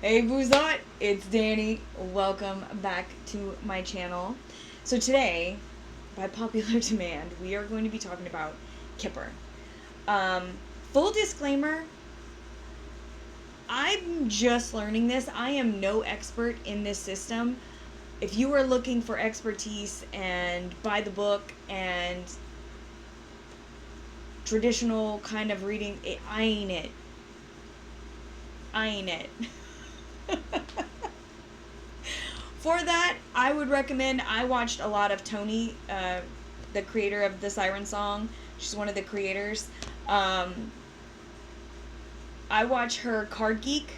Hey Boozot, it's Dani. Welcome back to my channel. So today, by popular demand, we are going to be talking about Kipper. Full disclaimer, I'm just learning this. I am no expert in this system. If you are looking for expertise and buy the book and traditional kind of reading, I ain't it. I ain't it. For that, I would recommend, I watched a lot of Toni, the creator of the Siren Song. She's one of the creators. I watch her Card Geek.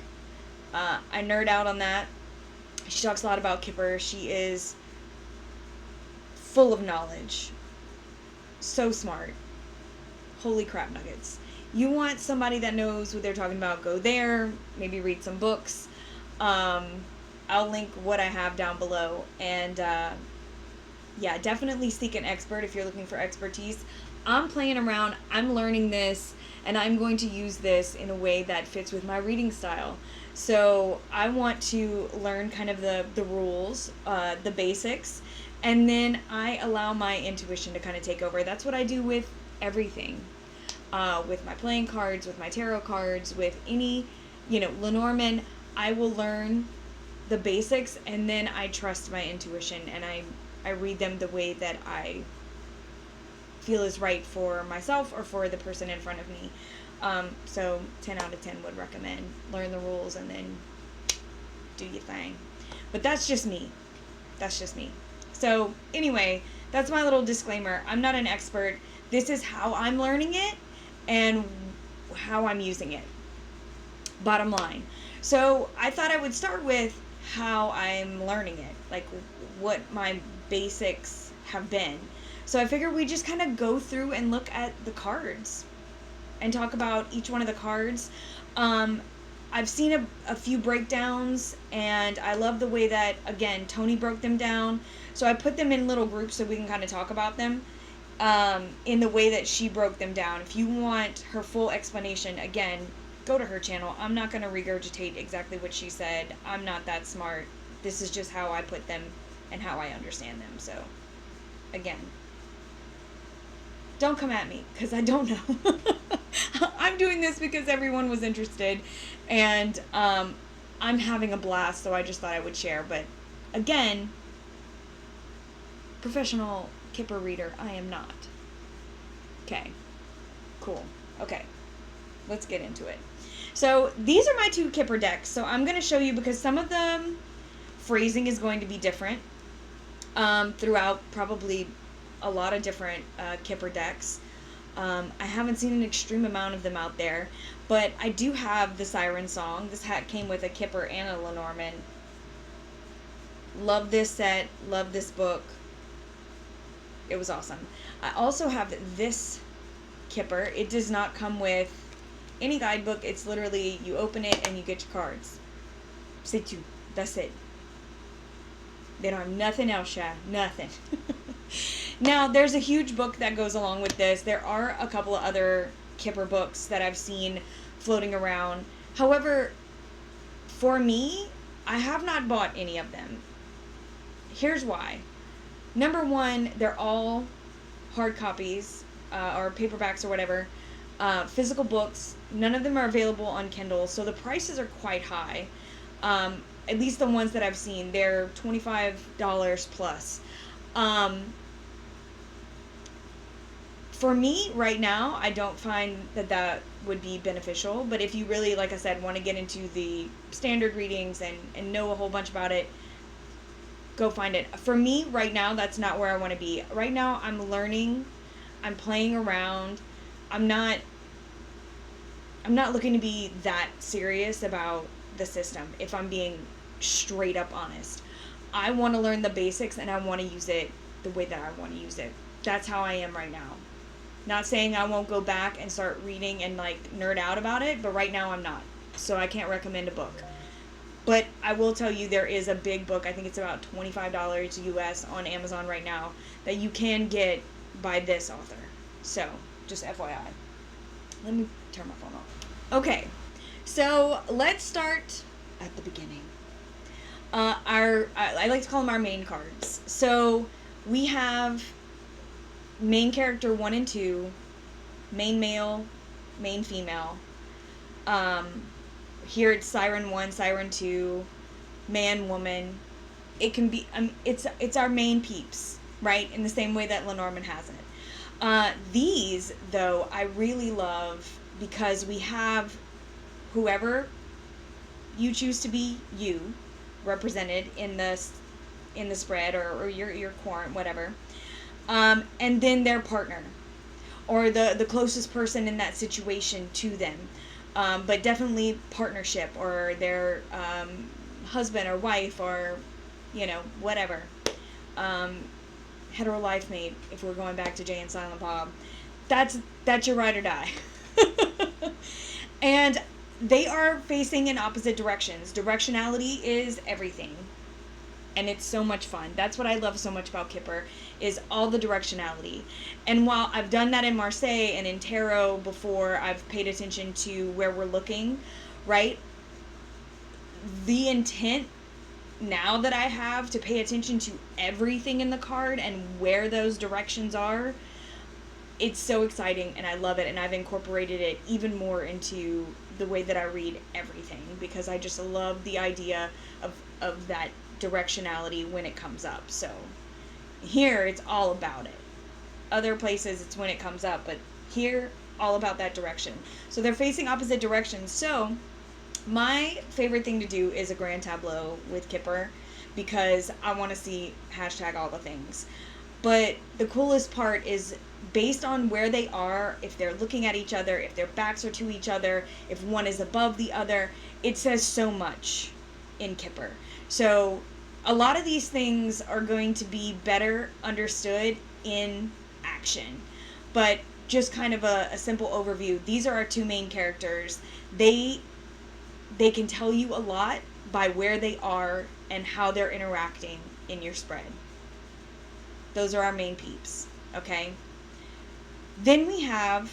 I nerd out on that. She talks a lot about Kipper. She is full of knowledge. So smart. Holy crap nuggets. You want somebody that knows what they're talking about, go there. Maybe read some books. I'll link what I have down below. And yeah, definitely seek an expert if you're looking for expertise. I'm playing around. I'm learning this. And I'm going to use this in a way that fits with my reading style. So I want to learn kind of the rules, the basics. And then I allow my intuition to kind of take over. That's what I do with everything. With my playing cards, with my tarot cards, with any, Lenormand, I will learn the basics and then I trust my intuition and I read them the way that I feel is right for myself or for the person in front of me. So 10 out of 10 would recommend. Learn the rules and then do your thing. But that's just me. That's just me. So anyway, that's my little disclaimer. I'm not an expert. This is how I'm learning it and how I'm using it. Bottom line. So I thought I would start with how I'm learning it, like what my basics have been. So I figured we just kind of go through and look at the cards and talk about each one of the cards. I've seen a few breakdowns and I love the way that, again, Toni broke them down. So I put them in little groups so we can kind of talk about them in the way that she broke them down. If you want her full explanation, again, go to her channel. I'm not going to regurgitate exactly what she said. I'm not that smart. This is just how I put them and how I understand them. So, again, don't come at me because I don't know. I'm doing this because everyone was interested and I'm having a blast, so I just thought I would share. But again, professional Kipper reader, I am not. Okay, cool. Okay, let's get into it. So these are my two Kipper decks. So I'm going to show you because some of the phrasing is going to be different throughout probably a lot of different Kipper decks. I haven't seen an extreme amount of them out there, but I do have the Siren Song. This hat came with a Kipper and a Lenormand. Love this set. Love this book. It was awesome. I also have this Kipper. It does not come with any guidebook. It's literally you open it and you get your cards. C'est tout. That's it. They don't have nothing else, yeah. Nothing. Now, there's a huge book that goes along with this. There are a couple of other Kipper books that I've seen floating around. However, for me, I have not bought any of them. Here's why. Number one, they're all hard copies or paperbacks or whatever. Physical books. None of them are available on Kindle, so the prices are quite high. At least the ones that I've seen, they're $25 plus. For me, right now, I don't find that would be beneficial. But if you really, like I said, want to get into the standard readings and know a whole bunch about it, go find it. For me, right now, that's not where I want to be. Right now, I'm learning. I'm playing around. I'm not looking to be that serious about the system, if I'm being straight up honest. I want to learn the basics and I want to use it the way that I want to use it. That's how I am right now. Not saying I won't go back and start reading and like nerd out about it, but right now I'm not. So I can't recommend a book. But I will tell you there is a big book, I think it's about $25 US on Amazon right now, that you can get by this author. So, just FYI. Let me turn my phone off. Okay, so let's start at the beginning. I like to call them our main cards. So we have main character 1 and 2, main male, main female. Here it's Siren 1, Siren 2, man, woman. It can be, it's our main peeps, right? In the same way that Lenormand has it. These, though, I really love because we have whoever you choose to be you represented in the spread or your corn, whatever. And then their partner or the closest person in that situation to them. But definitely partnership or their husband or wife or, whatever. Hetero life mate, if we're going back to Jay and Silent Bob. That's your ride or die. And they are facing in opposite directions. Directionality is everything. And it's so much fun. That's what I love so much about Kipper, is all the directionality. And while I've done that in Marseille and in tarot before, I've paid attention to where we're looking, right? The intent now that I have to pay attention to everything in the card and where those directions are, it's so exciting and I love it, and I've incorporated it even more into the way that I read everything because I just love the idea of that directionality when it comes up. So here it's all about it. Other places it's when it comes up, but here all about that direction. So they're facing opposite directions. So my favorite thing to do is a grand tableau with Kipper because I want to see hashtag all the things. But the coolest part is based on where they are, if they're looking at each other, if their backs are to each other, if one is above the other, it says so much in Kipper. So a lot of these things are going to be better understood in action. But just kind of a simple overview. These are our 2 main characters. They can tell you a lot by where they are and how they're interacting in your spread. Those are our main peeps, okay? Then we have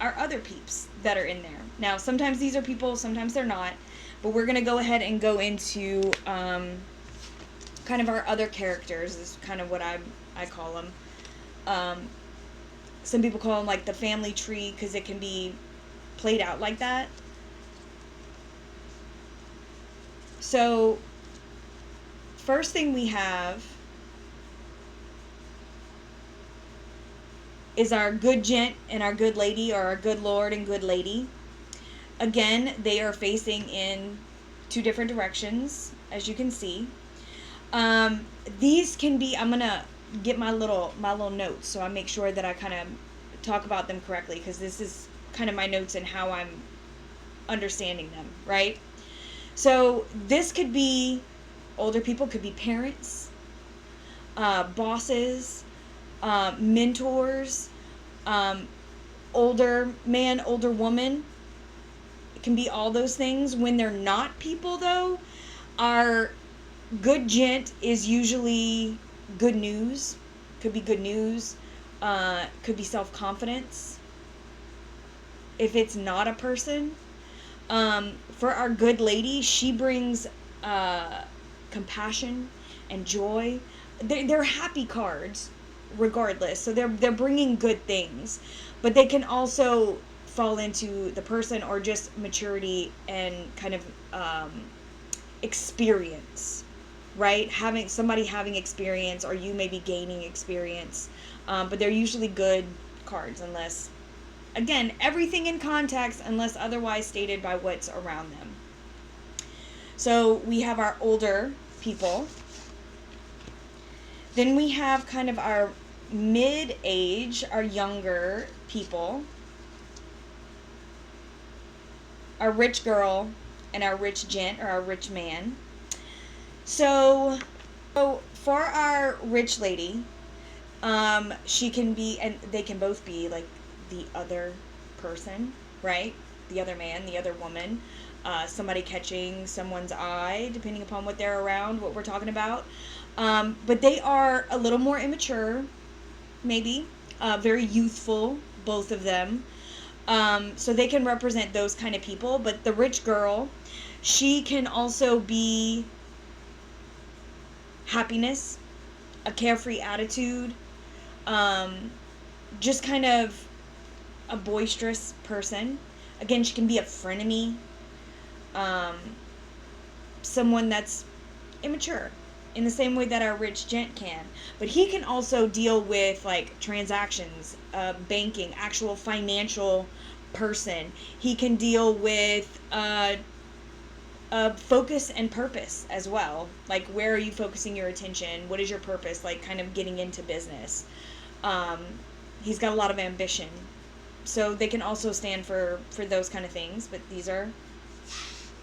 our other peeps that are in there. Now, sometimes these are people, sometimes they're not, but we're going to go ahead and go into kind of our other characters is kind of what I call them. Some people call them like the family tree because it can be played out like that. So, first thing we have is our good gent and our good lady, or our good lord and good lady. Again, they are facing in 2 different directions, as you can see. These can be, I'm gonna get my little notes so I make sure that I kind of talk about them correctly, because this is kind of my notes and how I'm understanding them, right? So this could be older people, could be parents, bosses, mentors, older man, older woman. It can be all those things. When they're not people, though, our good gent is usually good news. Could be good news. Could be self-confidence. If it's not a person. For our good lady, she brings compassion and joy. They're happy cards regardless, so they're bringing good things, but they can also fall into the person or just maturity and kind of experience, right? Somebody having experience, or you maybe gaining experience, but they're usually good cards unless, again, everything in context unless otherwise stated by what's around them. So we have our older people. Then we have kind of our mid-age, our younger people, our rich girl, and our rich gent, or our rich man. So for our rich lady, she can be, and they can both be like the other person, right? The other man, the other woman, somebody catching someone's eye, depending upon what they're around, what we're talking about. But they are a little more immature, maybe, very youthful, both of them. So they can represent those kind of people. But the rich girl, She can also be happiness, a carefree attitude, just kind of a boisterous person. Again, she can be a frenemy, um, someone that's immature in the same way that our rich gent can. But he can also deal with like transactions, banking, actual financial person. He can deal with focus and purpose as well. Like, where are you focusing your attention? What is your purpose? Like, kind of getting into business. Um, he's got a lot of ambition. So they can also stand for those kind of things. But these are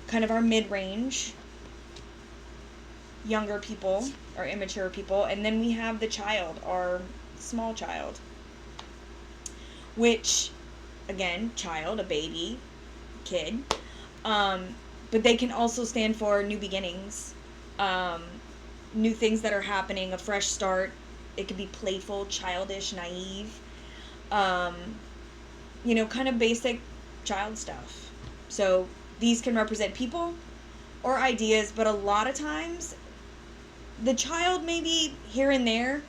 kind of our mid-range younger people or immature people. And then we have the child, our small child. Which, again, child, a baby, kid. But they can also stand for new beginnings, new things that are happening, a fresh start. It could be playful, childish, naive, kind of basic child stuff. So these can represent people or ideas, but a lot of times the child maybe here and there,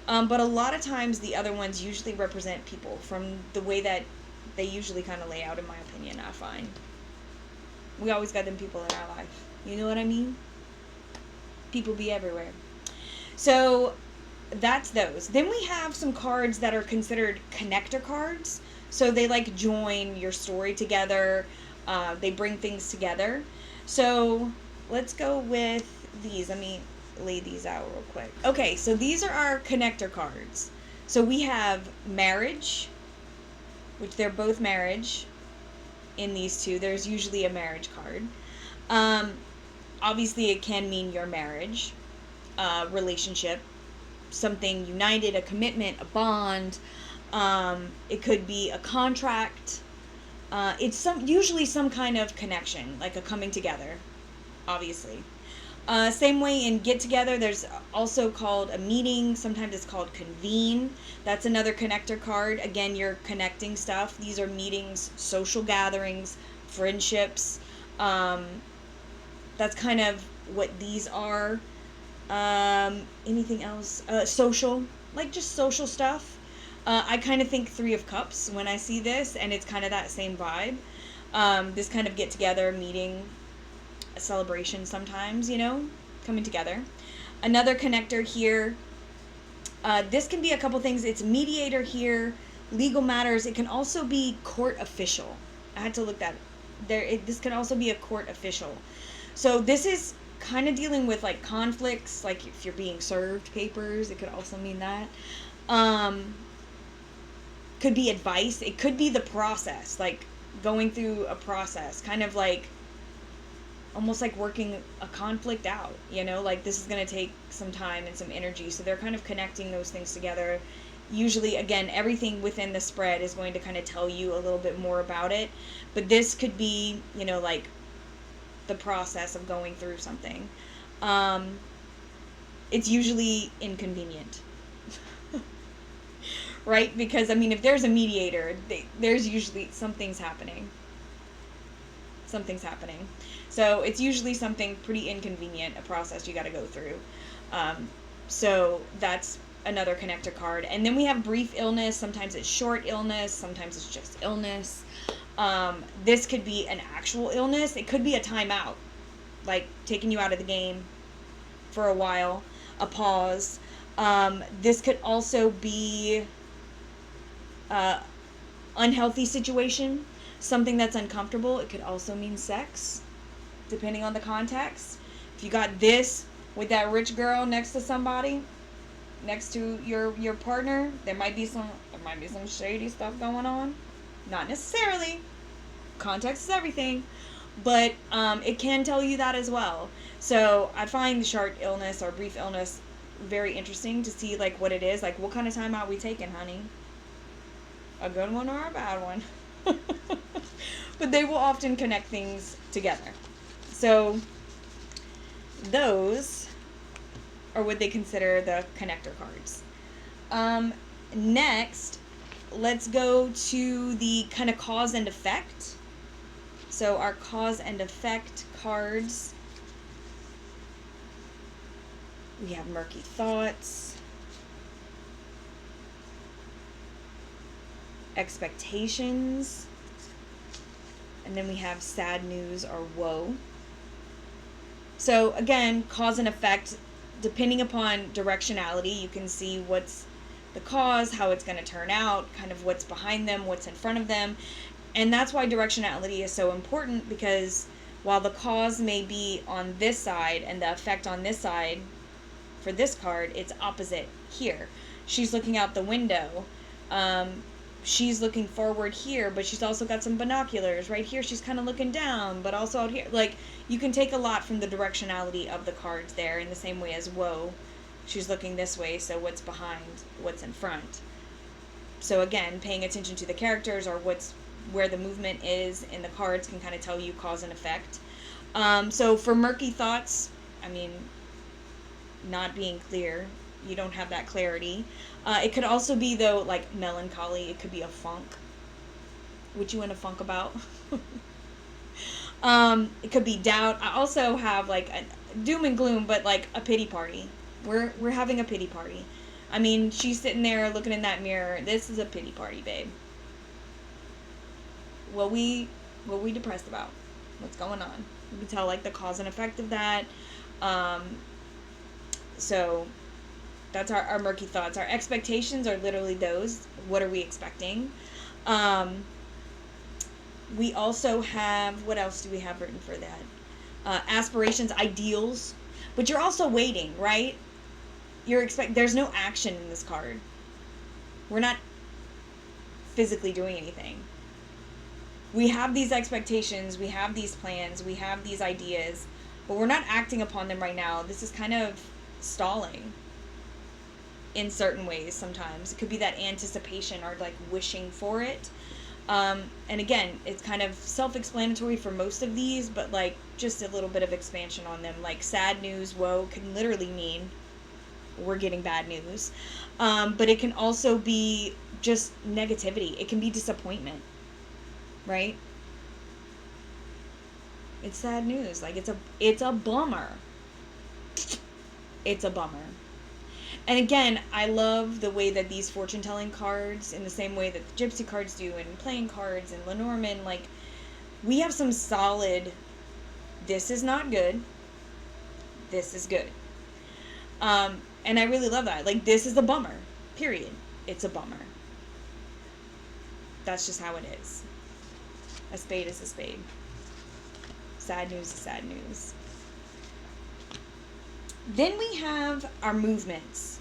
but a lot of times the other ones usually represent people from the way that they usually kind of lay out, in my opinion, I find. We always got them people in our life. You know what I mean? People be everywhere. So that's those. Then we have some cards that are considered connector cards. So they like join your story together. They bring things together. So let's go with these. Let me lay these out real quick. Okay, so these are our connector cards. So we have marriage, which they're both marriage. In these two, there's usually a marriage card. Obviously, it can mean your marriage, relationship, something united, a commitment, a bond. It could be a contract. It's usually some kind of connection, like a coming together, obviously. Same way in get together, there's also called a meeting. Sometimes it's called convene. That's another connector card. Again, you're connecting stuff. These are meetings, social gatherings, friendships. That's kind of what these are. Anything else? Social, like just social stuff. I kind of think Three of Cups when I see this, and it's kind of that same vibe. This kind of get together, meeting, a celebration sometimes, coming together. Another connector here. This can be a couple things. It's mediator here, legal matters. It can also be court official. I had to look that there. This can also be a court official. So this is kind of dealing with like conflicts, like if you're being served papers, it could also mean that. Could be advice. It could be the process, like going through a process, kind of like almost like working a conflict out, like this is going to take some time and some energy. So they're kind of connecting those things together. Usually, again, everything within the spread is going to kind of tell you a little bit more about it. But this could be, like the process of going through something. It's usually inconvenient. Right? Because, if there's a mediator, there's usually something's happening. So it's usually something pretty inconvenient, a process you got to go through. So that's another connector card. And then we have brief illness. Sometimes it's short illness. Sometimes it's just illness. This could be an actual illness. It could be a timeout, like taking you out of the game for a while, a pause. This could also be unhealthy situation, something that's uncomfortable. It could also mean sex, depending on the context. If you got this with that rich girl next to somebody, next to your partner, there might be some shady stuff going on. Not necessarily. Context is everything. But it can tell you that as well. So I find the short illness or brief illness very interesting to see like what it is. Like, what kind of time are we taking, honey? A good one or a bad one? But they will often connect things together. So those are what they consider the connector cards. Next, let's go to the kind of cause and effect. So our cause and effect cards, we have murky thoughts, expectations, and then we have sad news or woe. So again, cause and effect, depending upon directionality, you can see what's the cause, how it's going to turn out, kind of what's behind them, what's in front of them. And that's why directionality is so important, because while the cause may be on this side and the effect on this side for this card, it's opposite here. She's looking out the window. She's looking forward here, but she's also got some binoculars. Right here, she's kind of looking down, but also out here. Like, you can take a lot from the directionality of the cards there, in the same way as woe. She's looking this way, so what's behind, what's in front. So again, paying attention to the characters or where the movement is in the cards can kind of tell you cause and effect. So for murky thoughts, I mean, not being clear, you don't have that clarity. It could also be, though, like melancholy. It could be a funk. What you in a funk about? It could be doubt. I also have like a doom and gloom, but like a pity party. We're having a pity party. I mean, she's sitting there looking in that mirror. This is a pity party, babe. What we depressed about? What's going on? You can tell like the cause and effect of that. So that's our murky thoughts. Our expectations are literally those. What are we expecting? We also have, what else do we have written for that? Aspirations, ideals. But you're also waiting, right? There's no action in this card. We're not physically doing anything. We have these expectations, we have these plans, we have these ideas, but we're not acting upon them right now. This is kind of stalling in certain ways sometimes. It could be that anticipation or like wishing for it. And again, it's kind of self-explanatory for most of these, but like just a little bit of expansion on them. Like sad news, woe, can literally mean we're getting bad news. But it can also be just negativity. It can be disappointment, right? It's sad news. Like it's a bummer. It's a bummer. And again, I love the way that these fortune-telling cards, in the same way that the Gypsy cards do, and playing cards, and Lenormand, like, we have some solid, this is not good, this is good. And I really love that. Like, this is a bummer, period. It's a bummer. That's just how it is. A spade is a spade. Sad news is sad news. Then we have our movements.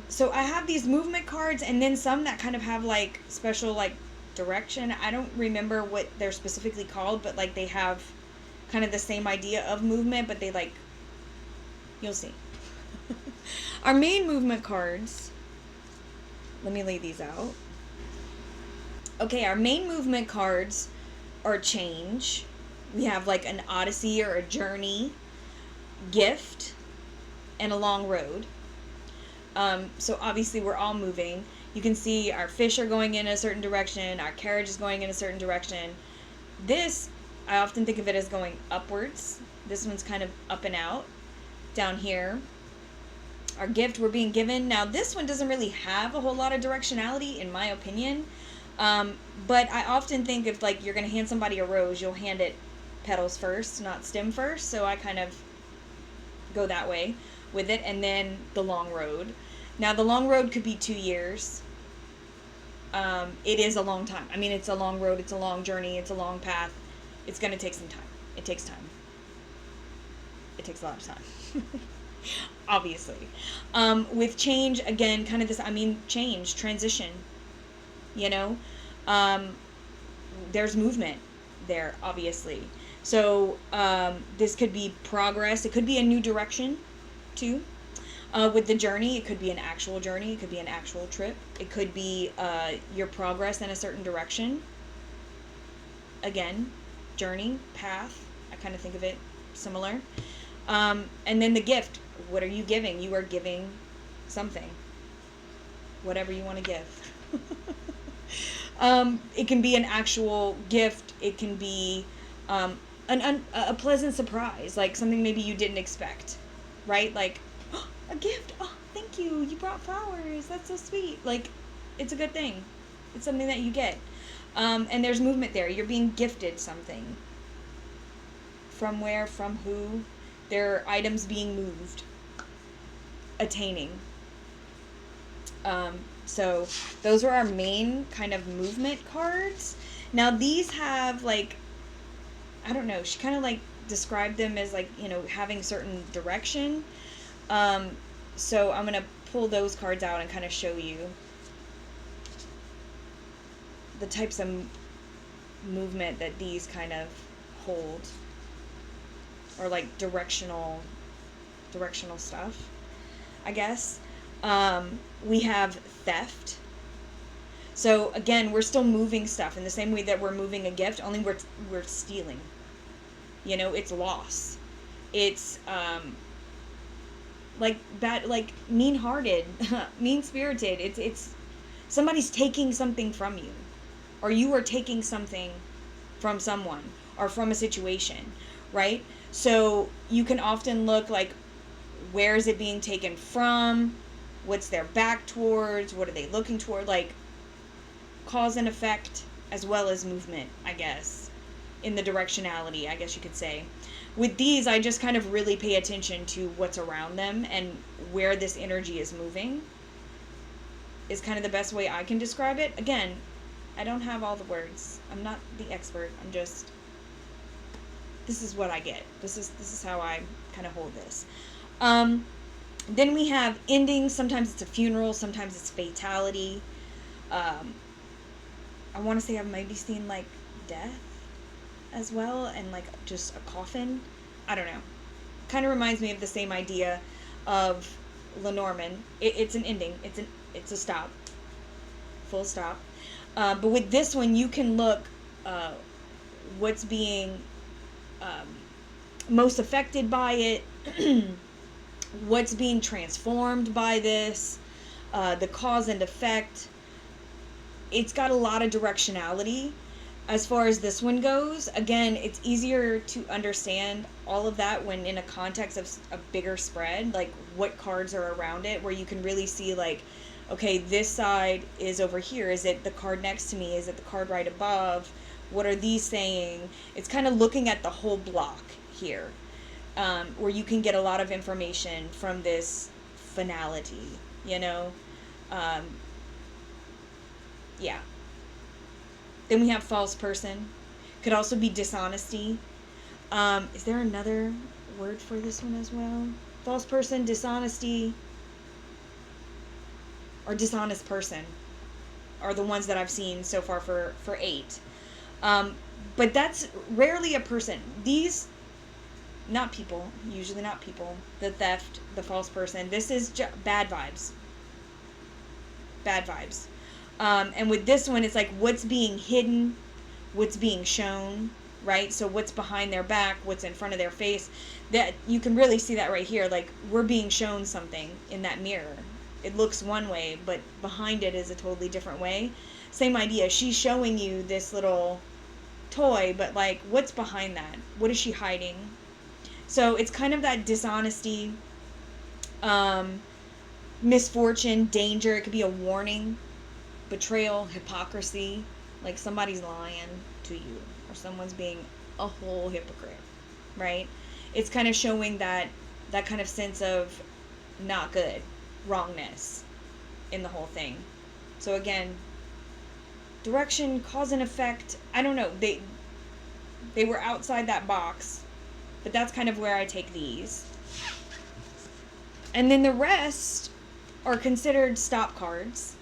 So I have these movement cards, and then some that kind of have like special like direction. I don't remember what they're specifically called, but like they have kind of the same idea of movement, but they like, you'll see. Our main movement cards, let me lay these out. Okay, our main movement cards are change. We have like an odyssey or a journey, gift, and a long road. So obviously we're all moving. You can see our fish are going in a certain direction, our carriage is going in a certain direction. This, I often think of it as going upwards. This one's kind of up and out. Down here, our gift we're being given. Now this one doesn't really have a whole lot of directionality, in my opinion. But I often think if like you're going to hand somebody a rose, you'll hand it petals first, not stem first. So I kind of go that way with it. And then the long road. Now the long road could be 2 years. It is a long time. I mean, it's a long road, it's a long journey, it's a long path. It's going to take some time. It takes time. It takes a lot of time. Obviously. With change, again, kind of this, I mean, change, transition, you know? There's movement there, obviously. So, this could be progress. It could be a new direction, too. With the journey, it could be an actual journey. It could be an actual trip. It could be your progress in a certain direction. Again, journey, path. I kind of think of it similar. And then the gift. What are you giving? You are giving something. Whatever you want to give. It can be an actual gift. It can be a pleasant surprise, like something maybe you didn't expect, right? Like, oh, a gift. Oh, thank you. You brought flowers. That's so sweet. Like, it's a good thing. It's something that you get. And there's movement there. You're being gifted something. From where? From who? There are items being moved. Attaining. So those are our main kind of movement cards. Now these have like, I don't know, she kind of like described them as like, you know, having certain direction. So I'm going to pull those cards out and kind of show you the types of movement that these kind of hold, or like directional stuff, I guess. We have theft. So again, we're still moving stuff in the same way that we're moving a gift, only we're stealing. You know, it's loss. It's like bad, like mean-hearted, mean-spirited. It's somebody's taking something from you, or you are taking something from someone or from a situation, right? So you can often look like, where is it being taken from? What's their back towards? What are they looking toward? Like, cause and effect, as well as movement, I guess, in the directionality, I guess you could say. With these, I just kind of really pay attention to what's around them and where this energy is moving, is kind of the best way I can describe it. Again, I don't have all the words. I'm not the expert. I'm just, this is what I get. This is how I kind of hold this. Then we have endings. Sometimes it's a funeral. Sometimes it's fatality. I want to say I've maybe seen like death as well, and like just a coffin. I don't know. Kind of reminds me of the same idea of Lenormand. It's an ending. It's a stop. Full stop. But with this one, you can look what's being most affected by it. What's being transformed by this, the cause and effect. It's got a lot of directionality as far as this one goes. Again, it's easier to understand all of that when in a context of a bigger spread, like what cards are around it, where you can really see like, okay, this side is over here. Is it the card next to me? Is it the card right above? What are these saying? It's kind of looking at the whole block here. Where you can get a lot of information from this finality, you know? Yeah. Then we have false person. Could also be dishonesty. Is there another word for this one as well? False person, dishonesty, or dishonest person are the ones that I've seen so far for 8. But that's rarely a person. These, not people, usually not people. The theft, the false person. This is bad vibes. Bad vibes. And with this one, it's like what's being hidden, what's being shown, right? So what's behind their back, what's in front of their face. That you can really see that right here. Like we're being shown something in that mirror. It looks one way, but behind it is a totally different way. Same idea. She's showing you this little toy, but like what's behind that? What is she hiding? So it's kind of that dishonesty, misfortune, danger. It could be a warning, betrayal, hypocrisy, like somebody's lying to you or someone's being a whole hypocrite, right? It's kind of showing that kind of sense of not good, wrongness in the whole thing. So again, direction, cause and effect, I don't know. They were outside that box, but that's kind of where I take these. And then the rest are considered stop cards.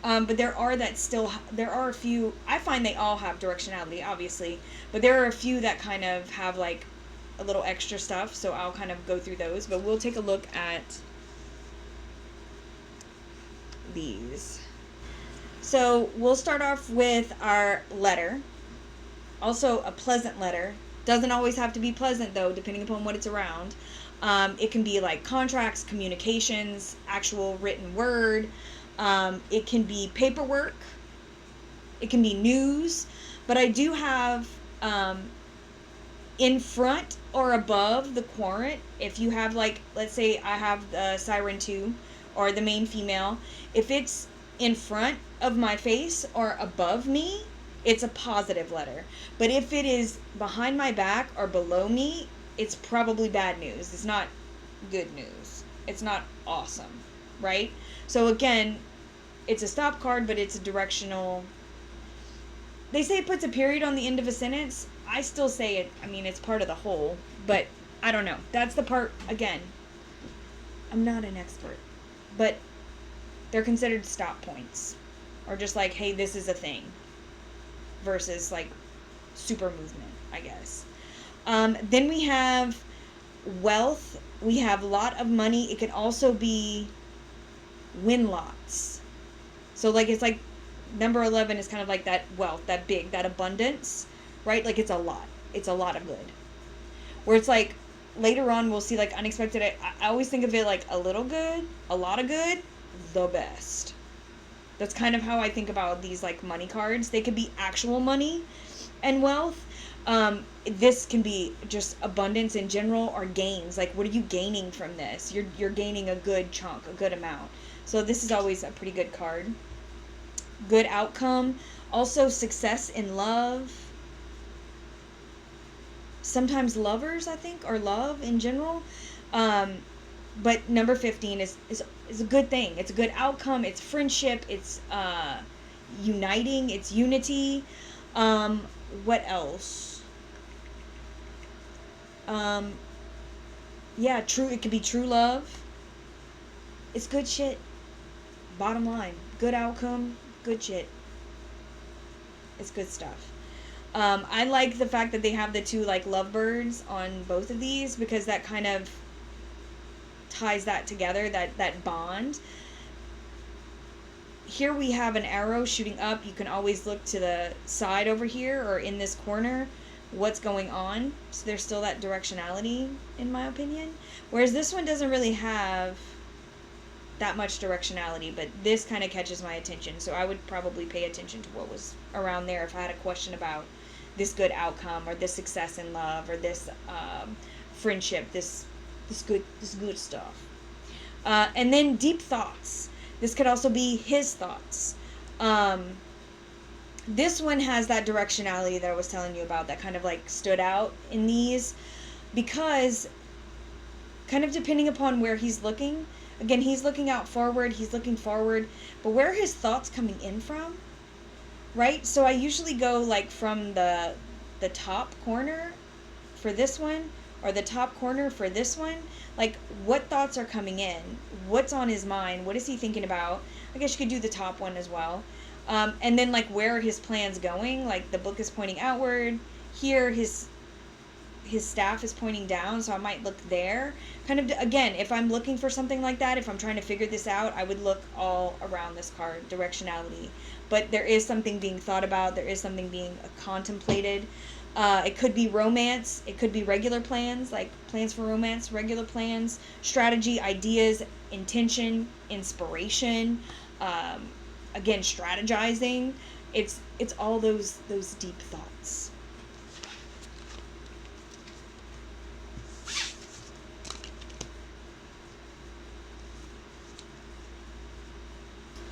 But there are a few, I find they all have directionality, obviously, but there are a few that kind of have like a little extra stuff, so I'll kind of go through those, but we'll take a look at these. So we'll start off with our letter. Also a pleasant letter. Doesn't always have to be pleasant though, depending upon what it's around. It can be like contracts, communications, actual written word. It can be paperwork. It can be news, but I do have in front or above the quadrant, if you have, like, let's say I have the Siren 2 or the main female, if it's in front of my face or above me, it's a positive letter. But if it is behind my back or below me, it's probably bad news. It's not good news. It's not awesome, right? So again, it's a stop card, but it's a directional. They say it puts a period on the end of a sentence. I still say it, I mean, it's part of the whole, but I don't know. That's the part, again, I'm not an expert, but they're considered stop points. Or just like, hey, this is a thing. Versus, like, super movement, I guess. Then we have wealth. We have lot of money. It can also be win lots. So, like, it's like number 11 is kind of like that wealth, that big, that abundance, right? Like, it's a lot. It's a lot of good. Where it's like, later on, we'll see, like, unexpected. I always think of it like a little good, a lot of good, the best. That's kind of how I think about these, like, money cards. They could be actual money and wealth. This can be just abundance in general, or gains. Like, what are you gaining from this? You're gaining a good chunk, a good amount. So this is always a pretty good card. Good outcome. Also, success in love. Sometimes lovers, I think, or love in general. But number 15 is a good thing. It's a good outcome. It's friendship. It's uniting. It's unity. What else? Yeah, true. It could be true love. It's good shit. Bottom line, good outcome, good shit. It's good stuff. I like the fact that they have the two, like, lovebirds on both of these, because that kind of ties that together, that bond. Here we have an arrow shooting up. You can always look to the side over here or in this corner what's going on. So there's still that directionality, in my opinion. Whereas this one doesn't really have that much directionality, but this kind of catches my attention. So I would probably pay attention to what was around there if I had a question about this good outcome, or this success in love, or this friendship, this good stuff. And then deep thoughts. This could also be his thoughts. This one has that directionality that I was telling you about, that kind of, like, stood out in these, because kind of depending upon where he's looking. Again, he's looking out forward, he's looking forward, but where are his thoughts coming in from? Right? So I usually go, like, from the top corner for this one, or the top corner for this one. Like, what thoughts are coming in? What's on his mind? What is he thinking about? I guess you could do the top one as well. And then, like, where are his plans going? Like, the book is pointing outward. Here, his staff is pointing down, so I might look there. Kind of, again, if I'm looking for something like that, if I'm trying to figure this out, I would look all around this card, directionality. But there is something being thought about. There is something being contemplated. It could be romance. It could be regular plans, like plans for romance, regular plans, strategy, ideas, intention, inspiration, again, strategizing. It's all those deep thoughts.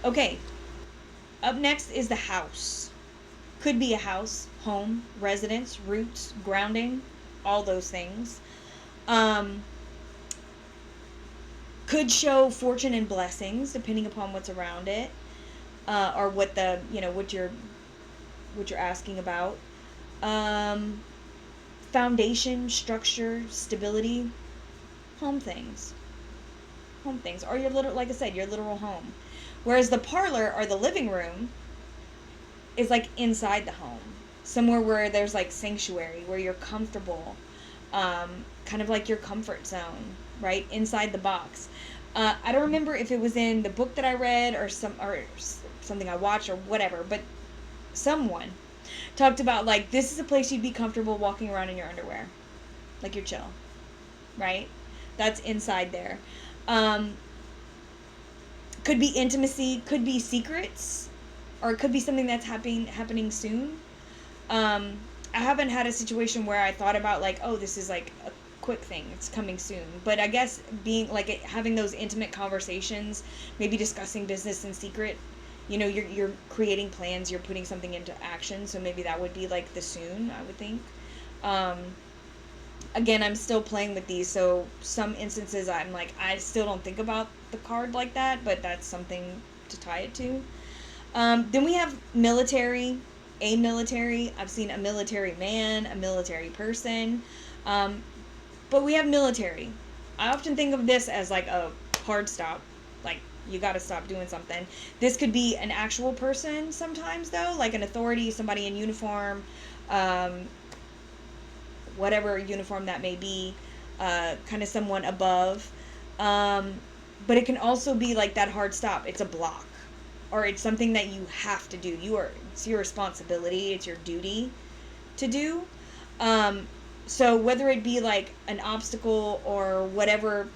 Okay, up next is the house. Could be a house, home, residence, roots, grounding, all those things. Could show fortune and blessings, depending upon what's around it, or what the, what you're asking about. Foundation, structure, stability, home things, or your little, like I said, your literal home. Whereas the parlor, or the living room, is like inside the home, somewhere where there's, like, sanctuary, where you're comfortable, kind of like your comfort zone, right, inside the box. I don't remember if it was in the book that I read, or something I watched, or whatever, but someone talked about, like, this is a place you'd be comfortable walking around in your underwear, like you're chill, right? That's inside there. Could be intimacy, could be secrets, or it could be something that's happening soon. I haven't had a situation where I thought about like, oh, this is like a quick thing, it's coming soon. But I guess being like having those intimate conversations, maybe discussing business in secret, you're creating plans, you're putting something into action, so maybe that would be like the soon, I would think. um Again, I'm still playing with these, so some instances I'm like, I still don't think about the card like that, but that's something to tie it to. Then we have military, a military. I've seen a military man, a military person, um, but we have military. I often think of this as like a hard stop, like you got to stop doing something. This could be an actual person sometimes, though, like an authority, somebody in uniform, um, whatever uniform that may be, kind of someone above. Um, but it can also be like that hard stop. It's a block, or it's something that you have to do. It's your responsibility. It's your duty to do. Um, so whether it be like an obstacle or whatever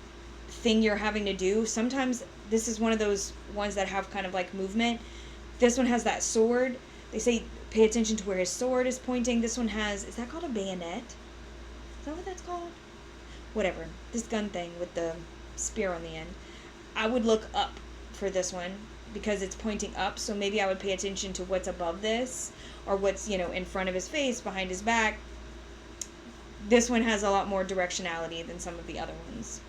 thing you're having to do, sometimes this is one of those ones that have kind of like movement. This one has that sword. They say pay attention to where his sword is pointing. This one has, is that called a bayonet? Is that what that's called? Whatever. This gun thing with the spear on the end. I would look up for this one because it's pointing up, so maybe I would pay attention to what's above this, or what's, in front of his face, behind his back. This one has a lot more directionality than some of the other ones.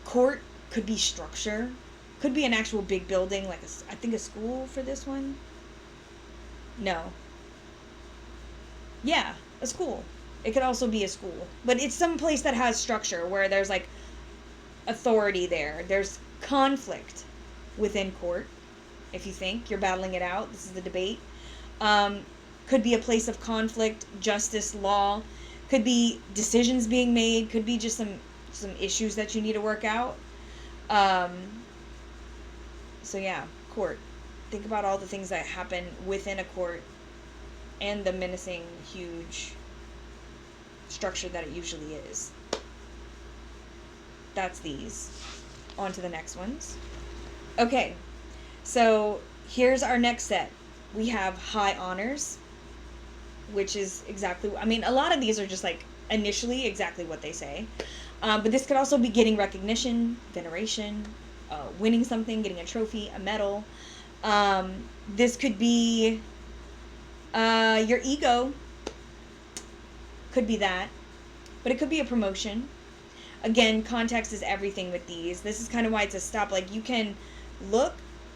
Court could be structure. Could be an actual big building, like I think a school for this one. No. Yeah, a school. It could also be a school. But it's some place that has structure, where there's like authority there. There's conflict within court. If you think you're battling it out, this is the debate. Could be a place of conflict, justice, law. Could be decisions being made. Could be just some issues that you need to work out. So yeah, court. Think about all the things that happen within a court, and the menacing, huge structure that it usually is. That's these. On to the next ones. Okay, so here's our next set. We have high honors, which is exactly, a lot of these are just like initially exactly what they say. But this could also be getting recognition, veneration, winning something, getting a trophy, a medal. This could be your ego. Could be that. But it could be a promotion. Again, context is everything with these. This is kind of why it's a stop. Like, you can look.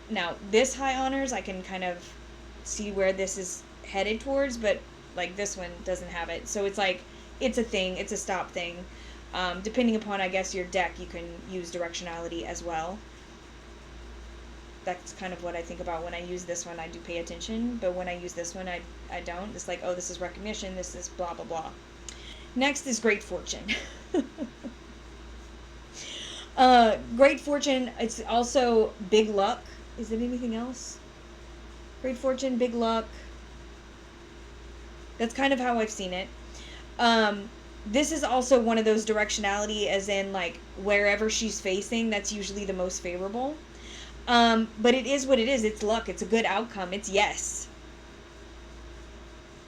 Now, this high honors, I can kind of see where this is headed towards, but like this one doesn't have it. So it's like, it's a thing. It's a stop thing. Depending upon, I guess, your deck, you can use directionality as well. That's kind of what I think about when I use this one. I do pay attention, but when I use this one, I don't. It's like, oh, this is recognition, this is blah, blah, blah. Next is great fortune. Great fortune, it's also big luck. Is it anything else? Great fortune, big luck. That's kind of how I've seen it. This is also one of those directionality, as in like wherever she's facing, that's usually the most favorable. But it is what it is. It's luck. It's a good outcome. It's yes.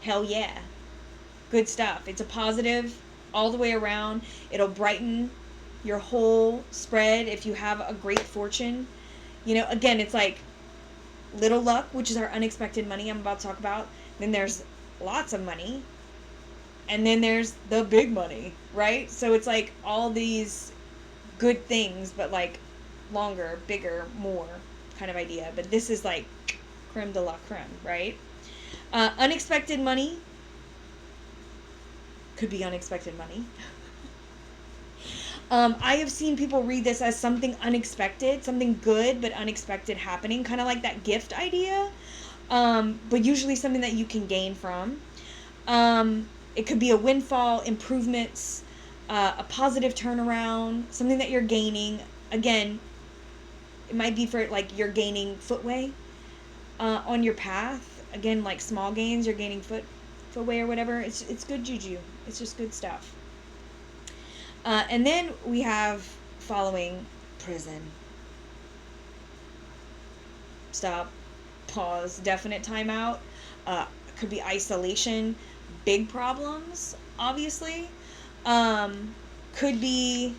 Hell yeah. Good stuff. It's a positive all the way around. It'll brighten your whole spread if you have a great fortune. Again, it's like little luck, which is our unexpected money I'm about to talk about. Then there's lots of money. And then there's the big money, right? So it's like all these good things, but like longer, bigger, more kind of idea. But this is like creme de la creme, right? Unexpected money. Could be unexpected money. I have seen people read this as something unexpected, something good but unexpected happening, kind of like that gift idea, but usually something that you can gain from. It could be a windfall, improvements, a positive turnaround, something that you're gaining. Again, it might be for like you're gaining footway on your path. Again, like small gains, you're gaining footway or whatever. It's good juju. It's just good stuff. And then we have following prison. Stop. pause, definite timeout. Could be isolation, big problems, obviously. Could be,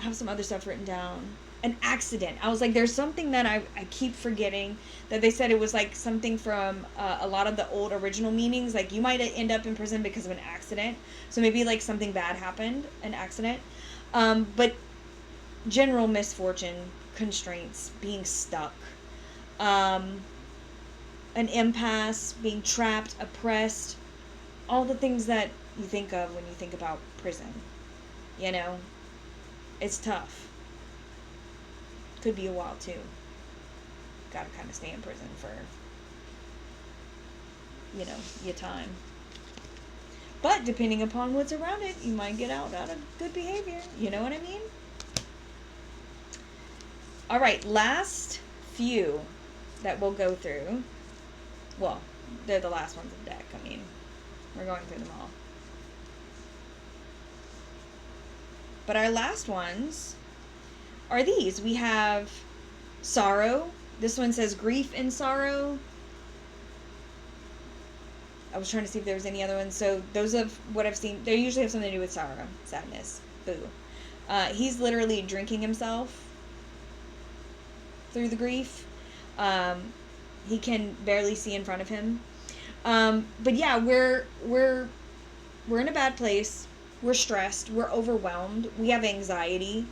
I have some other stuff written down. An accident. I was like, there's something that I keep forgetting, that they said it was like something from a lot of the old original meanings. Like, you might end up in prison because of an accident. So maybe like something bad happened, an accident. But general misfortune, constraints, being stuck, an impasse, being trapped, oppressed, all the things that you think of when you think about prison. You know, it's tough. Could be a while too. Gotta kind of stay in prison for, you know, your time. But depending upon what's around it, you might get out of good behavior. You know what I mean? All right, last few that we'll go through. Well, they're the last ones of the deck. I mean, we're going through them all. But our last ones are these. We have sorrow. This one says grief and sorrow. I was trying to see if there was any other ones. So those of what I've seen, they usually have something to do with sorrow, sadness, boo. He's literally drinking himself through the grief. He can barely see in front of him. But yeah, we're in a bad place. We're stressed. We're overwhelmed. We have anxiety.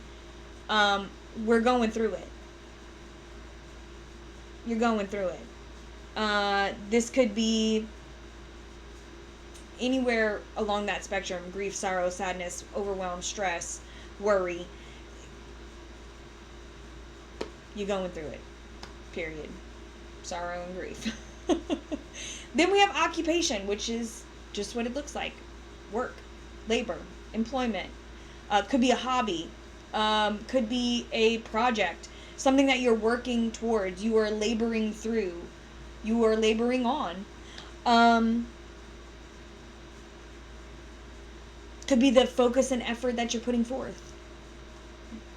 We're going through it. You're going through it. This could be anywhere along that spectrum: grief, sorrow, sadness, overwhelm, stress, worry. You're going through it. Period. Sorrow and grief. Then we have occupation, which is just what it looks like: work, labor, employment. Could be a hobby. Could be a project, something that you're working towards, you are laboring through, you are laboring on. Could be the focus and effort that you're putting forth,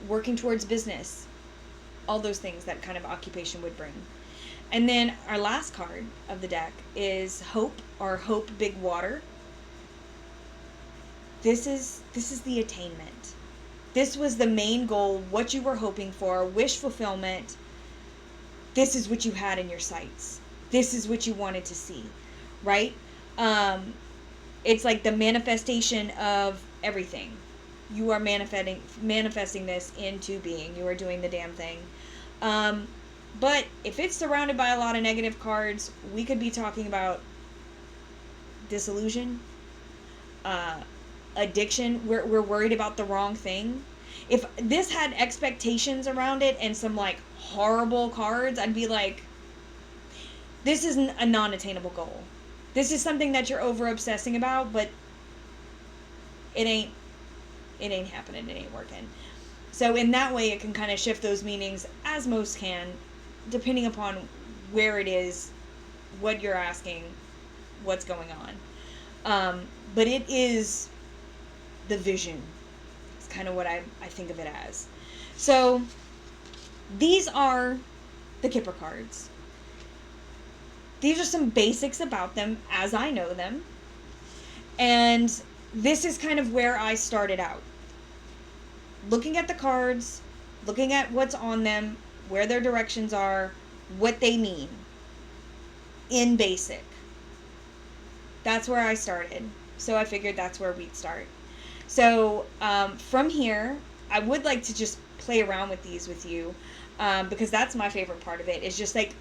working towards business, all those things that kind of occupation would bring. And then our last card of the deck is hope, or hope big water. This is the attainment. This was the main goal, what you were hoping for, wish fulfillment. This is what you had in your sights. This is what you wanted to see, right? It's like the manifestation of everything. You are manifesting this into being. You are doing the damn thing. But if it's surrounded by a lot of negative cards, we could be talking about disillusion, addiction. We're worried about the wrong thing. If this had expectations around it and some like horrible cards, I'd be like, this isn't a non-attainable goal. This is something that you're over obsessing about, but it ain't happening. It ain't working. So in that way, it can kind of shift those meanings, as most can, depending upon where it is, what you're asking, what's going on. But it is the vision. It's kind of what I think of it as. So these are the Kipper cards. These are some basics about them as I know them. And this is kind of where I started out. Looking at the cards, looking at what's on them, where their directions are, what they mean. In basic. That's where I started. So I figured that's where we'd start. So from here, I would like to just play around with these with you, because that's my favorite part of it. It's just like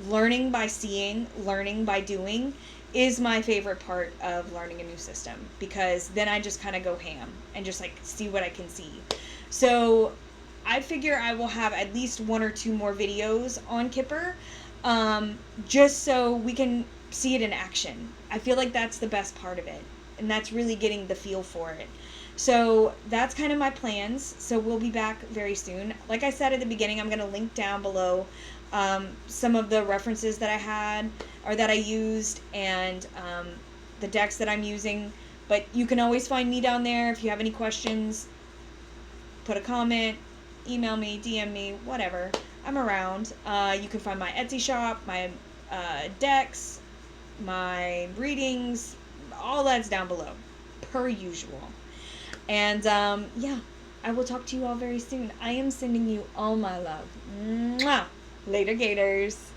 learning by seeing, learning by doing is my favorite part of learning a new system, because then I just kind of go ham and just like see what I can see. So I figure I will have at least 1 or 2 more videos on Kipper, just so we can see it in action. I feel like that's the best part of it, and that's really getting the feel for it. So that's kind of my plans. So we'll be back very soon. Like I said at the beginning, I'm going to link down below some of the references that I had or that I used, and the decks that I'm using. But you can always find me down there. If you have any questions, put a comment, email me, DM me, whatever. I'm around. You can find my Etsy shop, my decks, my readings, all that's down below, per usual. And yeah, I will talk to you all very soon. I am sending you all my love. Mwah! Later, Gators.